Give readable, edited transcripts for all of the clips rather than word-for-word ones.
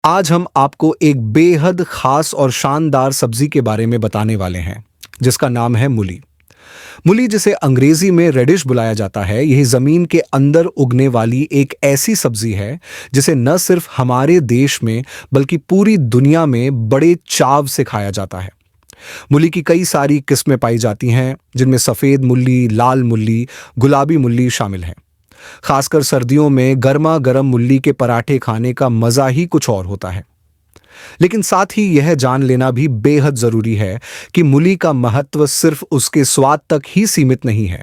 आज हम आपको एक बेहद खास और शानदार सब्जी के बारे में बताने वाले हैं, जिसका नाम है मूली। मूली, जिसे अंग्रेजी में रेडिश बुलाया जाता है, यह जमीन के अंदर उगने वाली एक ऐसी सब्जी है जिसे न सिर्फ हमारे देश में बल्कि पूरी दुनिया में बड़े चाव से खाया जाता है। मूली की कई सारी किस्में पाई जाती हैं, जिनमें सफेद मूली, लाल मूली, गुलाबी मूली शामिल हैं। खासकर सर्दियों में गर्मा गर्म मूली के पराठे खाने का मजा ही कुछ और होता है। लेकिन साथ ही यह जान लेना भी बेहद जरूरी है कि मूली का महत्व सिर्फ उसके स्वाद तक ही सीमित नहीं है,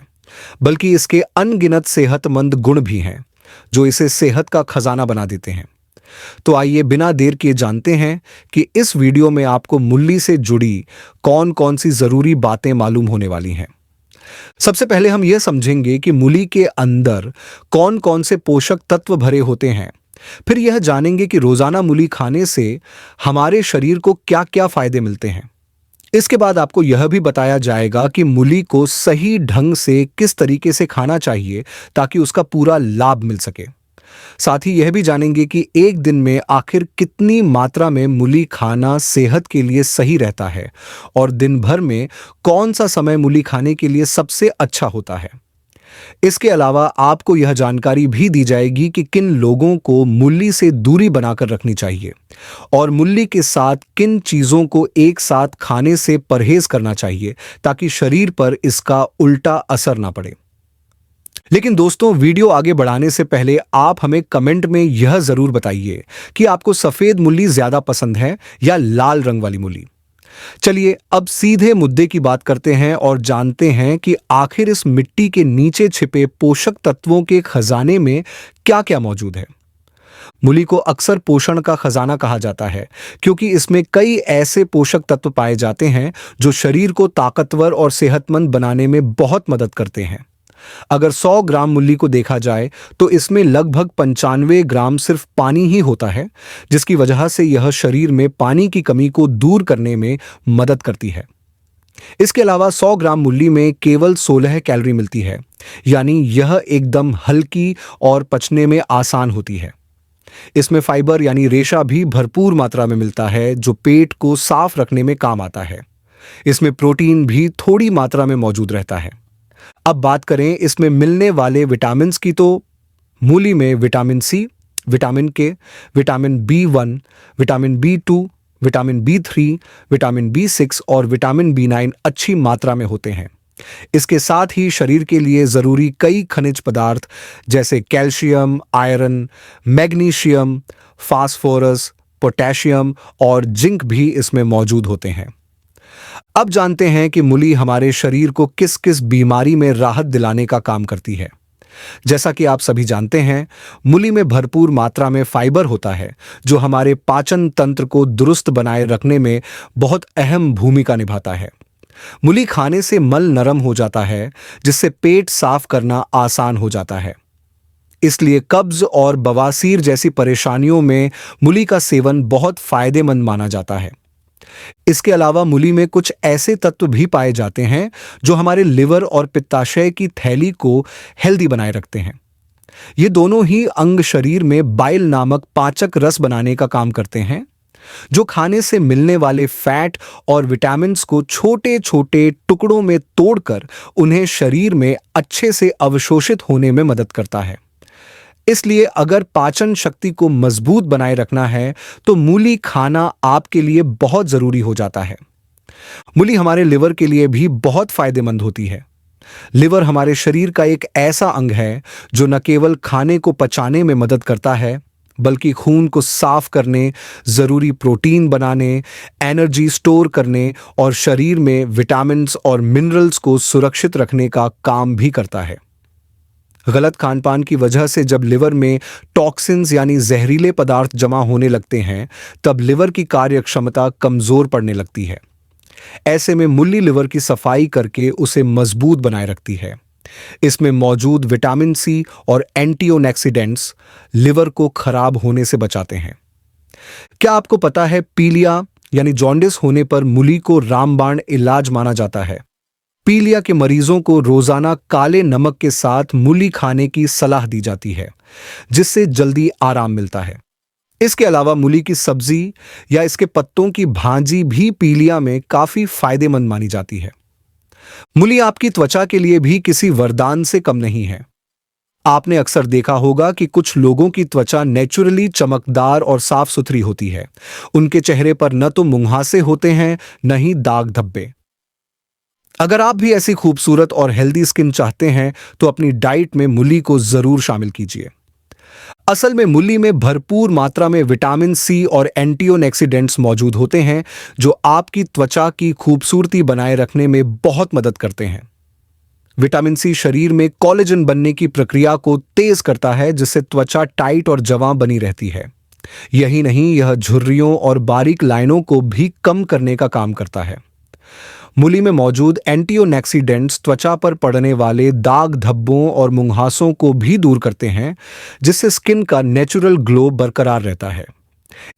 बल्कि इसके अनगिनत सेहतमंद गुण भी हैं, जो इसे सेहत का खजाना बना देते हैं। तो आइए बिना देर किए जानते हैं कि इस वीडियो में आपको मूली से जुड़ी कौन कौन सी जरूरी बातें मालूम होने वाली हैं। सबसे पहले हम यह समझेंगे कि मूली के अंदर कौन कौन से पोषक तत्व भरे होते हैं। फिर यह जानेंगे कि रोजाना मूली खाने से हमारे शरीर को क्या क्या फायदे मिलते हैं। इसके बाद आपको यह भी बताया जाएगा कि मूली को सही ढंग से किस तरीके से खाना चाहिए ताकि उसका पूरा लाभ मिल सके। साथ ही यह भी जानेंगे कि एक दिन में आखिर कितनी मात्रा में मूली खाना सेहत के लिए सही रहता है और दिन भर में कौन सा समय मूली खाने के लिए सबसे अच्छा होता है। इसके अलावा आपको यह जानकारी भी दी जाएगी कि किन लोगों को मूली से दूरी बनाकर रखनी चाहिए और मूली के साथ किन चीजों को एक साथ खाने से परहेज करना चाहिए ताकि शरीर पर इसका उल्टा असर ना पड़े। लेकिन दोस्तों, वीडियो आगे बढ़ाने से पहले आप हमें कमेंट में यह जरूर बताइए कि आपको सफेद मूली ज्यादा पसंद है या लाल रंग वाली मूली। चलिए अब सीधे मुद्दे की बात करते हैं और जानते हैं कि आखिर इस मिट्टी के नीचे छिपे पोषक तत्वों के खजाने में क्या क्या मौजूद है। मूली को अक्सर पोषण का खजाना कहा जाता है क्योंकि इसमें कई ऐसे पोषक तत्व पाए जाते हैं जो शरीर को ताकतवर और सेहतमंद बनाने में बहुत मदद करते हैं। अगर 100 ग्राम मूली को देखा जाए तो इसमें लगभग 95 ग्राम सिर्फ पानी ही होता है, जिसकी वजह से यह शरीर में पानी की कमी को दूर करने में मदद करती है। इसके अलावा 100 ग्राम मूली में केवल 16 कैलोरी मिलती है, यानी यह एकदम हल्की और पचने में आसान होती है। इसमें फाइबर यानी रेशा भी भरपूर मात्रा में मिलता है, जो पेट को साफ रखने में काम आता है। इसमें प्रोटीन भी थोड़ी मात्रा में मौजूद रहता है। अब बात करें इसमें मिलने वाले विटामिन की, तो मूली में विटामिन सी, विटामिन के, vitamin B1, vitamin B2, vitamin B3, vitamin B6 और विटामिन B9 अच्छी मात्रा में होते हैं। इसके साथ ही शरीर के लिए जरूरी कई खनिज पदार्थ जैसे calcium, iron, magnesium, phosphorus, potassium और जिंक भी इसमें मौजूद होते हैं। अब जानते हैं कि मूली हमारे शरीर को किस किस बीमारी में राहत दिलाने का काम करती है। जैसा कि आप सभी जानते हैं, मूली में भरपूर मात्रा में फाइबर होता है, जो हमारे पाचन तंत्र को दुरुस्त बनाए रखने में बहुत अहम भूमिका निभाता है। मूली खाने से मल नरम हो जाता है, जिससे पेट साफ करना आसान हो जाता है। इसलिए कब्ज और बवासीर जैसी परेशानियों में मूली का सेवन बहुत फायदेमंद माना जाता है। इसके अलावा मूली में कुछ ऐसे तत्व भी पाए जाते हैं जो हमारे लिवर और पित्ताशय की थैली को हेल्दी बनाए रखते हैं। ये दोनों ही अंग शरीर में बाइल नामक पाचक रस बनाने का काम करते हैं, जो खाने से मिलने वाले फैट और विटामिन्स को छोटे छोटे टुकड़ों में तोड़कर उन्हें शरीर में अच्छे से अवशोषित होने में मदद करता है। इसलिए अगर पाचन शक्ति को मजबूत बनाए रखना है तो मूली खाना आपके लिए बहुत जरूरी हो जाता है। मूली हमारे लिवर के लिए भी बहुत फायदेमंद होती है। लिवर हमारे शरीर का एक ऐसा अंग है जो न केवल खाने को पचाने में मदद करता है, बल्कि खून को साफ करने, जरूरी प्रोटीन बनाने, एनर्जी स्टोर करने और शरीर में विटामिन्स और मिनरल्स को सुरक्षित रखने का काम भी करता है। गलत खानपान की वजह से जब लिवर में टॉक्सिन्स यानी जहरीले पदार्थ जमा होने लगते हैं, तब लिवर की कार्य क्षमता कमजोर पड़ने लगती है। ऐसे में मूली लिवर की सफाई करके उसे मजबूत बनाए रखती है। इसमें मौजूद विटामिन सी और एंटीऑक्सीडेंट्स लिवर को खराब होने से बचाते हैं। क्या आपको पता है, पीलिया यानी जॉन्डिस होने पर मूली को रामबाण इलाज माना जाता है। पीलिया के मरीजों को रोजाना काले नमक के साथ मूली खाने की सलाह दी जाती है, जिससे जल्दी आराम मिलता है। इसके अलावा मूली की सब्जी या इसके पत्तों की भाजी भी पीलिया में काफी फायदेमंद मानी जाती है। मूली आपकी त्वचा के लिए भी किसी वरदान से कम नहीं है। आपने अक्सर देखा होगा कि कुछ लोगों की त्वचा नेचुरली चमकदार और साफ सुथरी होती है। उनके चेहरे पर न तो मुंहासे होते हैं, न ही दाग धब्बे। अगर आप भी ऐसी खूबसूरत और हेल्दी स्किन चाहते हैं तो अपनी डाइट में मूली को जरूर शामिल कीजिए। असल में मूली में भरपूर मात्रा में विटामिन सी और एंटीऑक्सीडेंट्स मौजूद होते हैं, जो आपकी त्वचा की खूबसूरती बनाए रखने में बहुत मदद करते हैं। विटामिन सी शरीर में कोलेजन बनने की प्रक्रिया को तेज करता है, जिससे त्वचा टाइट और जवां बनी रहती है। यही नहीं, यह झुर्रियों और बारीक लाइनों को भी कम करने का काम करता है। मूली में मौजूद एंटीऑक्सीडेंट्स त्वचा पर पड़ने वाले दाग धब्बों और मुंहासों को भी दूर करते हैं, जिससे स्किन का नेचुरल ग्लो बरकरार रहता है।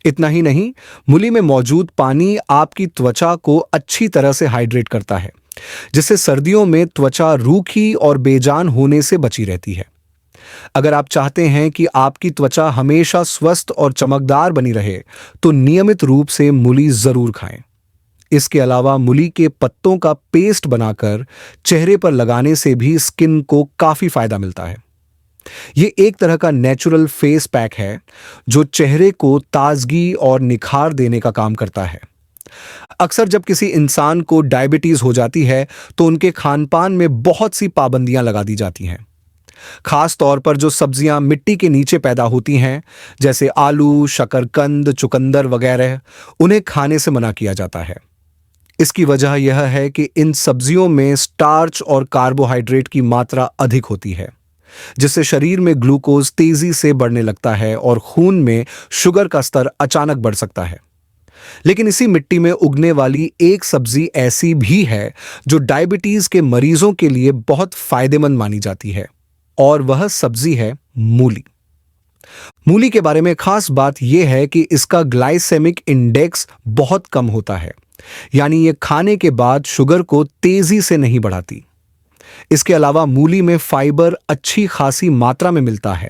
इतना ही नहीं, मूली में मौजूद पानी आपकी त्वचा को अच्छी तरह से हाइड्रेट करता है, जिससे सर्दियों में त्वचा रूखी और बेजान होने से बची रहती है। अगर आप चाहते हैं कि आपकी त्वचा हमेशा स्वस्थ और चमकदार बनी रहे, तो नियमित रूप से मूली जरूर खाएं। इसके अलावा मूली के पत्तों का पेस्ट बनाकर चेहरे पर लगाने से भी स्किन को काफी फायदा मिलता है। ये एक तरह का नेचुरल फेस पैक है, जो चेहरे को ताजगी और निखार देने का काम करता है। अक्सर जब किसी इंसान को डायबिटीज हो जाती है, तो उनके खानपान में बहुत सी पाबंदियां लगा दी जाती हैं। खास तौर पर जो सब्जियां मिट्टी के नीचे पैदा होती हैं, जैसे आलू, शकरकंद, चुकंदर वगैरह, उन्हें खाने से मना किया जाता है। इसकी वजह यह है कि इन सब्जियों में स्टार्च और कार्बोहाइड्रेट की मात्रा अधिक होती है, जिससे शरीर में ग्लूकोज तेजी से बढ़ने लगता है और खून में शुगर का स्तर अचानक बढ़ सकता है। लेकिन इसी मिट्टी में उगने वाली एक सब्जी ऐसी भी है जो डायबिटीज के मरीजों के लिए बहुत फायदेमंद मानी जाती है, और वह सब्जी है मूली। मूली के बारे में खास बात यह है कि इसका ग्लाइसेमिक इंडेक्स बहुत कम होता है, यानी यह खाने के बाद शुगर को तेजी से नहीं बढ़ाती। इसके अलावा मूली में फाइबर अच्छी खासी मात्रा में मिलता है,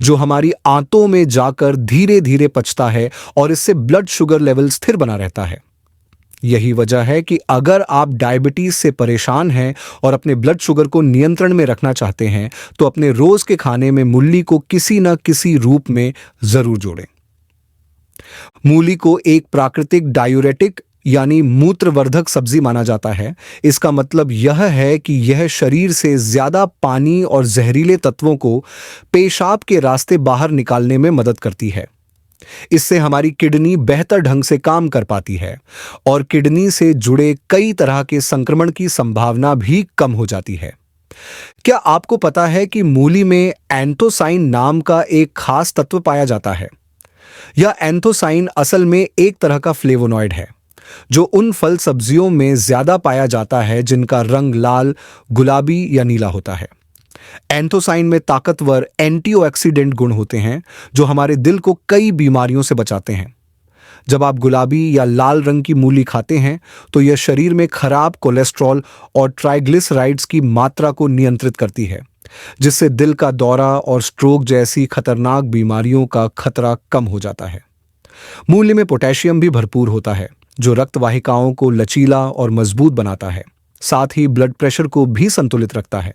जो हमारी आंतों में जाकर धीरे धीरे पचता है और इससे ब्लड शुगर लेवल स्थिर बना रहता है। यही वजह है कि अगर आप डायबिटीज से परेशान हैं और अपने ब्लड शुगर को नियंत्रण में रखना चाहते हैं, तो अपने रोज के खाने में मूली को किसी न किसी रूप में जरूर जोड़ें। मूली को एक प्राकृतिक डायूरेटिक यानी मूत्रवर्धक सब्जी माना जाता है। इसका मतलब यह है कि यह शरीर से ज्यादा पानी और जहरीले तत्वों को पेशाब के रास्ते बाहर निकालने में मदद करती है। इससे हमारी किडनी बेहतर ढंग से काम कर पाती है और किडनी से जुड़े कई तरह के संक्रमण की संभावना भी कम हो जाती है। क्या आपको पता है कि मूली में एंथोसाइन नाम का एक खास तत्व पाया जाता है? यह एंथोसाइन असल में एक तरह का फ्लेवोनॉइड है, जो उन फल सब्जियों में ज्यादा पाया जाता है जिनका रंग लाल, गुलाबी या नीला होता है। एंथोसाइन में ताकतवर एंटीऑक्सीडेंट गुण होते हैं, जो हमारे दिल को कई बीमारियों से बचाते हैं। जब आप गुलाबी या लाल रंग की मूली खाते हैं, तो यह शरीर में खराब कोलेस्ट्रॉल और ट्राइग्लिसराइड्स की मात्रा को नियंत्रित करती है, जिससे दिल का दौरा और स्ट्रोक जैसी खतरनाक बीमारियों का खतरा कम हो जाता है। मूली में पोटेशियम भी भरपूर होता है, जो रक्त वाहिकाओं को लचीला और मजबूत बनाता है, साथ ही ब्लड प्रेशर को भी संतुलित रखता है।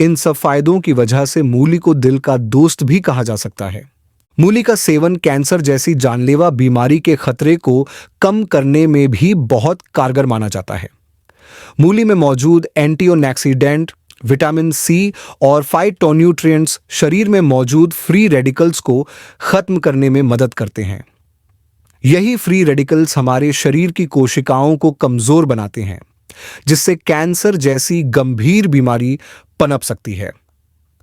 इन सब फायदों की वजह से मूली को दिल का दोस्त भी कहा जा सकता है। मूली का सेवन कैंसर जैसी जानलेवा बीमारी के खतरे को कम करने में भी बहुत कारगर माना जाता है। मूली में मौजूद एंटीऑक्सीडेंट, विटामिन सी और फाइटोन्यूट्रिएंट्स शरीर में मौजूद फ्री रेडिकल्स को खत्म करने में मदद करते हैं। यही फ्री रेडिकल्स हमारे शरीर की कोशिकाओं को कमजोर बनाते हैं, जिससे कैंसर जैसी गंभीर बीमारी पनप सकती है।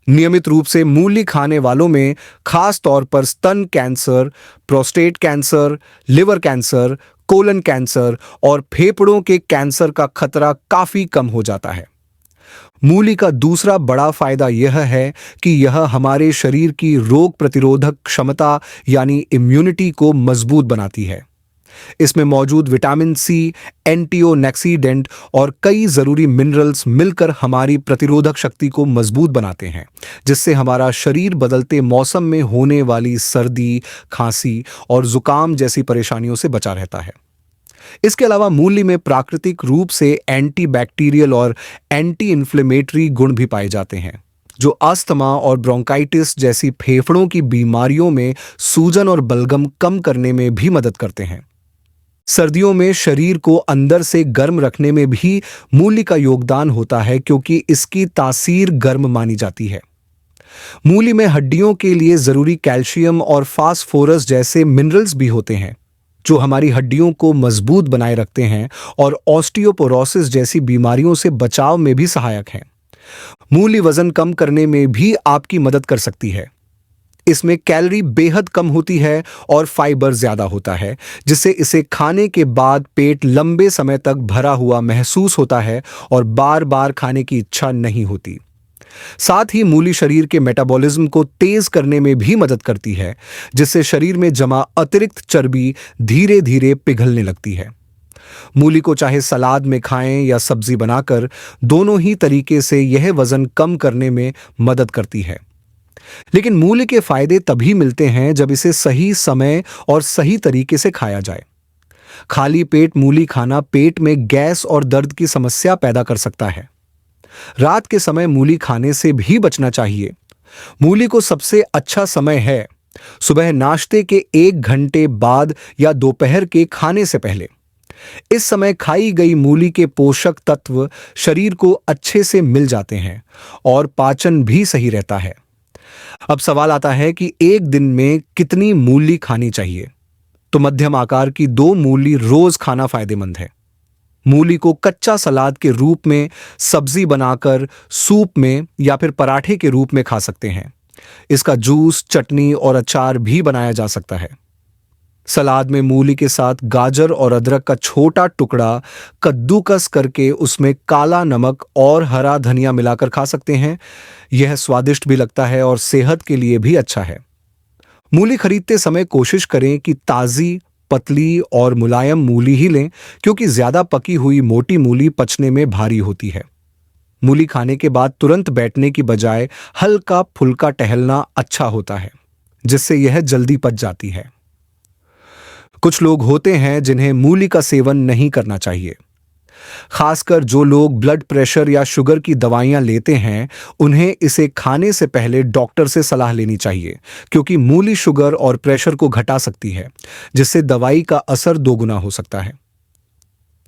नियमित रूप से मूली खाने वालों में खास तौर पर स्तन cancer, prostate cancer, liver cancer, colon cancer और फेफड़ों के कैंसर का खतरा काफी कम हो जाता है। मूली का दूसरा बड़ा फायदा यह है कि यह हमारे शरीर की रोग प्रतिरोधक क्षमता यानी इम्यूनिटी को मजबूत बनाती है। इसमें मौजूद विटामिन सी, एंटीओक्सीडेंट और कई जरूरी मिनरल्स मिलकर हमारी प्रतिरोधक शक्ति को मजबूत बनाते हैं, जिससे हमारा शरीर बदलते मौसम में होने वाली सर्दी, खांसी और जुकाम जैसी परेशानियों से बचा रहता है। इसके अलावा मूली में प्राकृतिक रूप से एंटीबैक्टीरियल और एंटी इन्फ्लेमेटरी गुण भी पाए जाते हैं, जो अस्थमा और ब्रोंकाइटिस जैसी फेफड़ों की बीमारियों में सूजन और बलगम कम करने में भी मदद करते हैं। सर्दियों में शरीर को अंदर से गर्म रखने में भी मूली का योगदान होता है, क्योंकि इसकी तासीर गर्म मानी जाती है। मूली में हड्डियों के लिए जरूरी कैल्शियम और फास्फोरस जैसे मिनरल्स भी होते हैं, जो हमारी हड्डियों को मजबूत बनाए रखते हैं और ऑस्टियोपोरोसिस जैसी बीमारियों से बचाव में भी सहायक हैं। मूली वजन कम करने में भी आपकी मदद कर सकती है। इसमें कैलोरी बेहद कम होती है और फाइबर ज्यादा होता है, जिससे इसे खाने के बाद पेट लंबे समय तक भरा हुआ महसूस होता है और बार बार खाने की इच्छा नहीं होती। साथ ही मूली शरीर के मेटाबॉलिज्म को तेज करने में भी मदद करती है, जिससे शरीर में जमा अतिरिक्त चर्बी धीरे धीरे पिघलने लगती है। मूली को चाहे सलाद में खाएं या सब्जी बनाकर, दोनों ही तरीके से यह वजन कम करने में मदद करती है। लेकिन मूली के फायदे तभी मिलते हैं जब इसे सही समय और सही तरीके से खाया जाए। खाली पेट मूली खाना पेट में गैस और दर्द की समस्या पैदा कर सकता है। रात के समय मूली खाने से भी बचना चाहिए। मूली को सबसे अच्छा समय है सुबह नाश्ते के 1 घंटे बाद या दोपहर के खाने से पहले। इस समय खाई गई मूली के पोषक तत्व शरीर को अच्छे से मिल जाते हैं और पाचन भी सही रहता है। अब सवाल आता है कि एक दिन में कितनी मूली खानी चाहिए? तो मध्यम आकार की 2 मूली रोज खाना फायदेमंद है। मूली को कच्चा सलाद के रूप में, सब्जी बनाकर, सूप में या फिर पराठे के रूप में खा सकते हैं। इसका जूस, चटनी और अचार भी बनाया जा सकता है। सलाद में मूली के साथ गाजर और अदरक का छोटा टुकड़ा कद्दूकस करके उसमें काला नमक और हरा धनिया मिलाकर खा सकते हैं। यह स्वादिष्ट भी लगता है और सेहत के लिए भी अच्छा है। मूली खरीदते समय कोशिश करें कि ताजी, पतली और मुलायम मूली ही लें, क्योंकि ज्यादा पकी हुई मोटी मूली पचने में भारी होती है। मूली खाने के बाद तुरंत बैठने की बजाय हल्का फुल्का टहलना अच्छा होता है, जिससे यह जल्दी पच जाती है। कुछ लोग होते हैं जिन्हें मूली का सेवन नहीं करना चाहिए। खासकर जो लोग ब्लड प्रेशर या शुगर की दवाइयां लेते हैं, उन्हें इसे खाने से पहले डॉक्टर से सलाह लेनी चाहिए, क्योंकि मूली शुगर और प्रेशर को घटा सकती है, जिससे दवाई का असर दोगुना हो सकता है।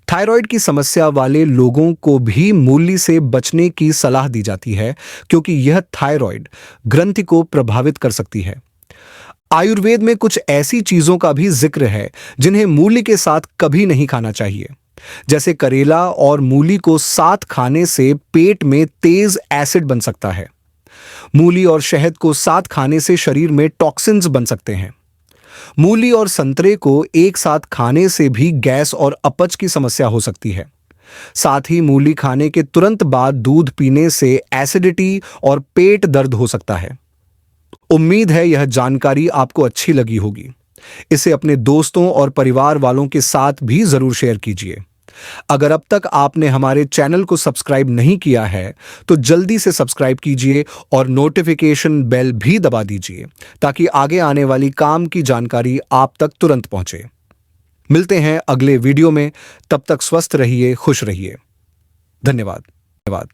थायराइड की समस्या वाले लोगों को भी मूली से बचने की सलाह दी जाती है, क्योंकि यह थायराइड ग्रंथि को प्रभावित कर सकती है। आयुर्वेद में कुछ ऐसी चीजों का भी जिक्र है जिन्हें मूली के साथ कभी नहीं खाना चाहिए, जैसे करेला और मूली को साथ खाने से पेट में तेज एसिड बन सकता है। मूली और शहद को साथ खाने से शरीर में टॉक्सिन्स बन सकते हैं। मूली और संतरे को एक साथ खाने से भी गैस और अपच की समस्या हो सकती है। साथ ही मूली खाने के तुरंत बाद दूध पीने से एसिडिटी और पेट दर्द हो सकता है। उम्मीद है यह जानकारी आपको अच्छी लगी होगी। इसे अपने दोस्तों और परिवार वालों के साथ भी जरूर शेयर कीजिए। अगर अब तक आपने हमारे चैनल को सब्सक्राइब नहीं किया है, तो जल्दी से सब्सक्राइब कीजिए और नोटिफिकेशन बेल भी दबा दीजिए, ताकि आगे आने वाली काम की जानकारी आप तक तुरंत पहुंचे। मिलते हैं अगले वीडियो में। तब तक स्वस्थ रहिए, खुश रहिए। धन्यवाद।